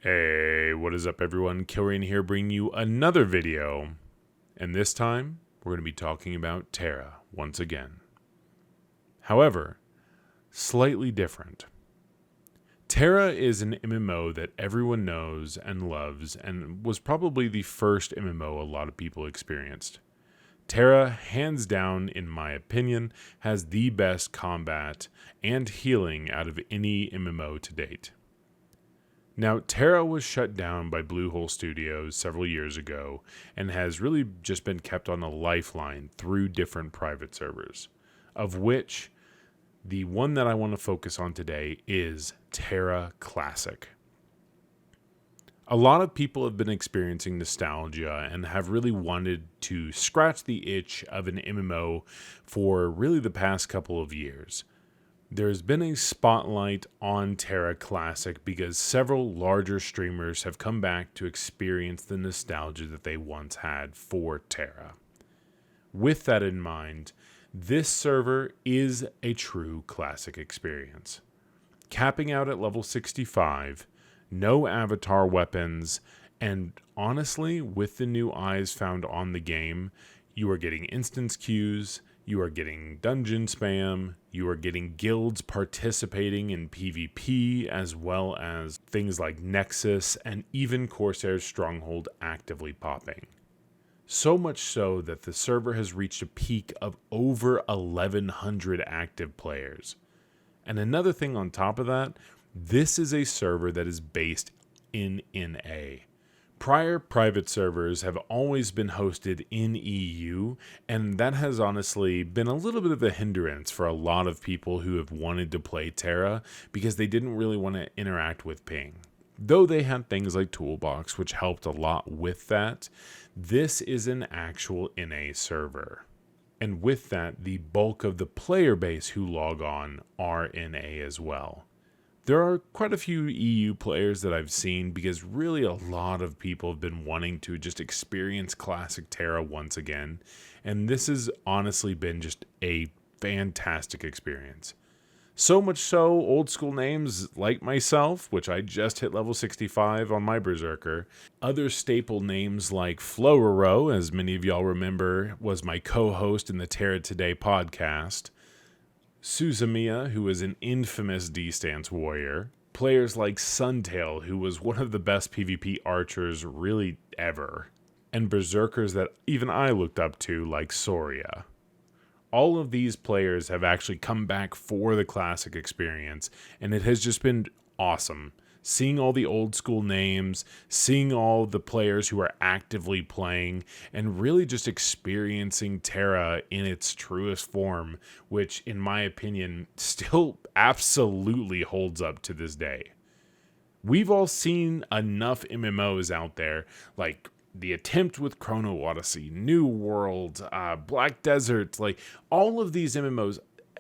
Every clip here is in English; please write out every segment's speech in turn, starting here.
Hey, what is up everyone? Kilrian here bringing you another video. And this time, we're going to be talking about TERA once again. However, slightly different. TERA is an MMO that everyone knows and loves and was probably the first MMO a lot of people experienced. TERA, hands down, in my opinion, has the best combat and healing out of any MMO to date. Now, TERA was shut down by Bluehole Studios several years ago and has really just been kept on a lifeline through different private servers, of which the one that I want to focus on today is TERA Classic. A lot of people have been experiencing nostalgia and have really wanted to scratch the itch of an MMO for really the past couple of years. There's been a spotlight on TERA Classic because several larger streamers have come back to experience the nostalgia that they once had for TERA. With that in mind, this server is a true classic experience. Capping out at level 65, no avatar weapons, and honestly, with the new eyes found on the game, you are getting instance queues, you are getting dungeon spam, you are getting guilds participating in PvP, as well as things like Nexus and even Corsair's Stronghold actively popping. So much so that the server has reached a peak of over 1,100 active players. And another thing on top of that, this is a server that is based in NA. Prior private servers have always been hosted in EU, and that has honestly been a little bit of a hindrance for a lot of people who have wanted to play TERA because they didn't really want to interact with ping. Though they had things like Toolbox, which helped a lot with that, this is an actual NA server. And with that, the bulk of the player base who log on are NA as well. There are quite a few EU players that I've seen because really a lot of people have been wanting to just experience classic TERA once again, and this has honestly been just a fantastic experience. So much so, old school names like myself, which I just hit level 65 on my Berserker, other staple names like Florero, as many of y'all remember, was my co-host in the TERA Today podcast, Suzumiya, who was an infamous D-stance warrior, players like Suntail, who was one of the best PvP archers really ever, and berserkers that even I looked up to like Soria. All of these players have actually come back for the classic experience, and it has just been awesome. Seeing all the old school names, seeing all the players who are actively playing, and really just experiencing TERA in its truest form, which in my opinion still absolutely holds up to this day. We've all seen enough MMOs out there, like The Attempt with Chrono Odyssey, New World, Black Desert, like all of these MMOs,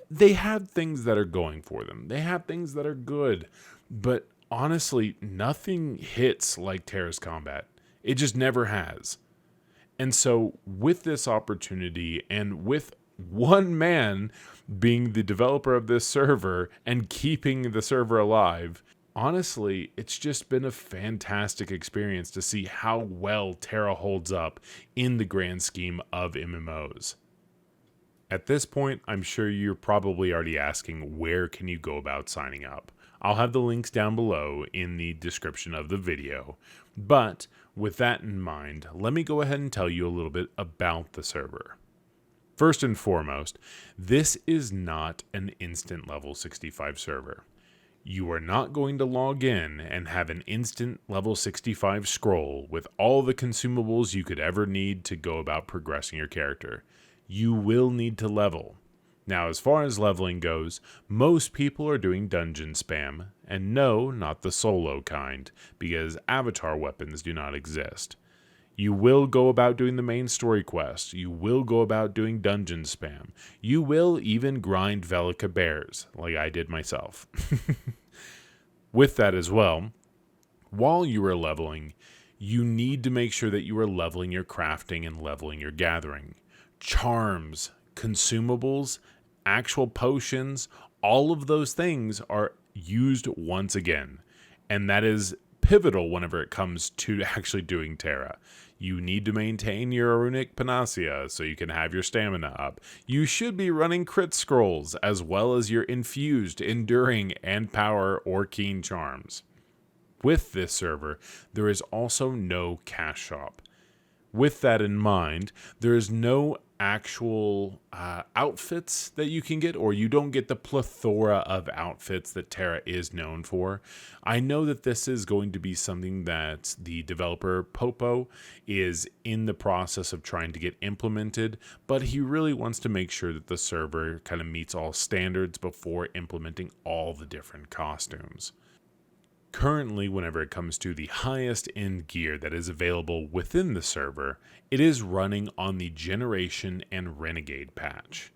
they have things that are going for them. They have things that are good, but honestly, nothing hits like TERA's combat. It just never has. And so with this opportunity and with one man being the developer of this server and keeping the server alive, honestly, it's just been a fantastic experience to see how well TERA holds up in the grand scheme of MMOs. At this point, I'm sure you're probably already asking, where can you go about signing up? I'll have the links down below in the description of the video. But with that in mind, let me go ahead and tell you a little bit about the server. First and foremost, this is not an instant level 65 server. You are not going to log in and have an instant level 65 scroll with all the consumables you could ever need to go about progressing your character. You will need to level. Now, as far as leveling goes, most people are doing dungeon spam, and no, not the solo kind, because avatar weapons do not exist. You will go about doing the main story quest. You will go about doing dungeon spam. You will even grind Velica bears, like I did myself. With that as well, while you are leveling, you need to make sure that you are leveling your crafting and leveling your gathering. Charms, consumables, actual potions, all of those things are used once again. And that is pivotal whenever it comes to actually doing Terra. You need to maintain your runic panacea so you can have your stamina up. You should be running crit scrolls as well as your infused, enduring, and power or keen charms. With this server, there is also no cash shop. With that in mind, there is no actual outfits that you can get, or you don't get the plethora of outfits that TERA is known for. I know that this is going to be something that the developer Popo is in the process of trying to get implemented, but he really wants to make sure that the server kind of meets all standards before implementing all the different costumes. Currently, whenever it comes to the highest end gear that is available within the server, it is running on the Generation and Renegade patch.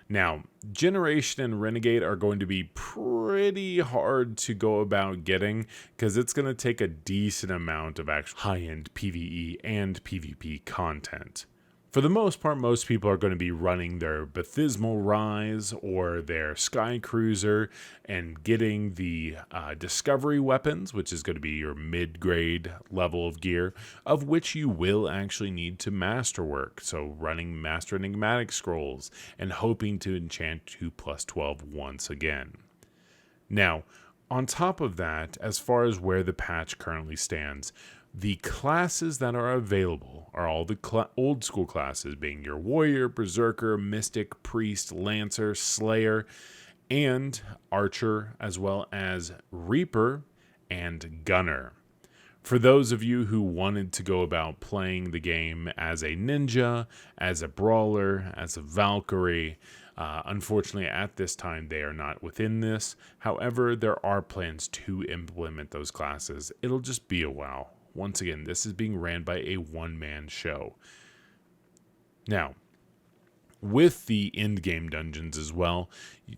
Now, Generation and Renegade are going to be pretty hard to go about getting because it's going to take a decent amount of actual high-end PvE and PvP content. For the most part, most people are going to be running their Baptismal Rise or their Sky Cruiser and getting the Discovery Weapons, which is going to be your mid-grade level of gear, of which you will actually need to masterwork. So running Master Enigmatic Scrolls and hoping to enchant 2+12 once again. Now, on top of that, as far as where the patch currently stands, the classes that are available are all the old school classes, being your Warrior, Berserker, Mystic, Priest, Lancer, Slayer, and Archer, as well as Reaper and Gunner. For those of you who wanted to go about playing the game as a ninja, as a brawler, as a Valkyrie, unfortunately at this time they are not within this. However, there are plans to implement those classes. It'll just be a while. Once again, this is being ran by a one-man show. Now, with the endgame dungeons as well,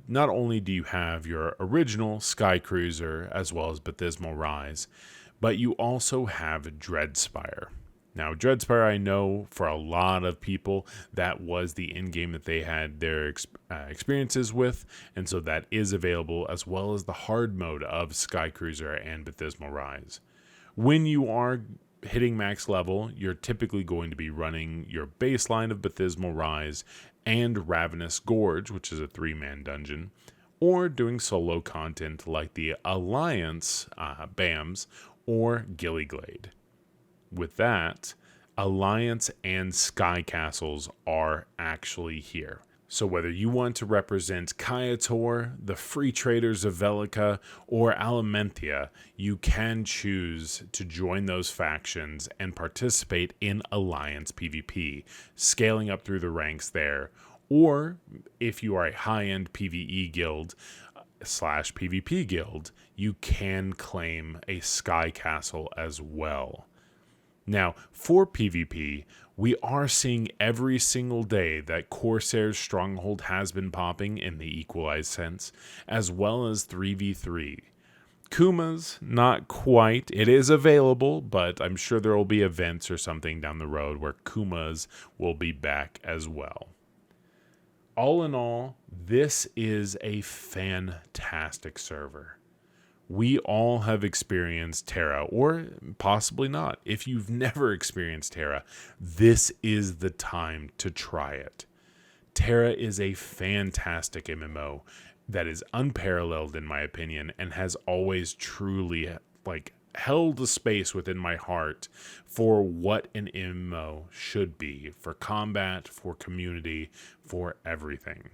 not only do you have your original Sky Cruiser as well as Baptismal Rise, but you also have Dreadspire. Now, Dreadspire, I know for a lot of people, that was the endgame that they had their experiences with, and so that is available, as well as the hard mode of Sky Cruiser and Baptismal Rise. When you are hitting max level, you're typically going to be running your baseline of Baptismal Rise and Ravenous Gorge, which is a 3-man dungeon, or doing solo content like the Alliance BAMs or Gillyglade. With that, Alliance and Sky Castles are actually here. So whether you want to represent Kaiator, the Free Traders of Velica, or Alimentia, you can choose to join those factions and participate in Alliance PvP, scaling up through the ranks there. Or if you are a high-end PvE guild / PvP guild, you can claim a Sky Castle as well. Now, for PvP, we are seeing every single day that Corsair's Stronghold has been popping in the equalized sense, as well as 3v3. Kuma's, not quite. It is available, but I'm sure there will be events or something down the road where Kuma's will be back as well. All in all, this is a fantastic server. We all have experienced TERA, or possibly not. If you've never experienced TERA, this is the time to try it. TERA is a fantastic MMO that is unparalleled in my opinion and has always truly held a space within my heart for what an MMO should be, for combat, for community, for everything.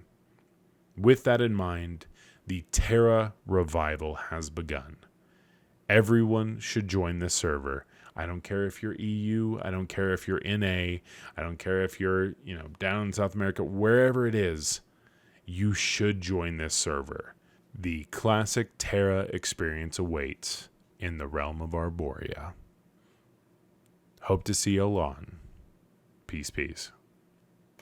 With that in mind, the TERA revival has begun. Everyone should join this server. I don't care if you're EU, I don't care if you're NA, I don't care if you're, down in South America, wherever it is, you should join this server. The classic TERA experience awaits in the realm of Arborea. Hope to see you on. Peace, peace.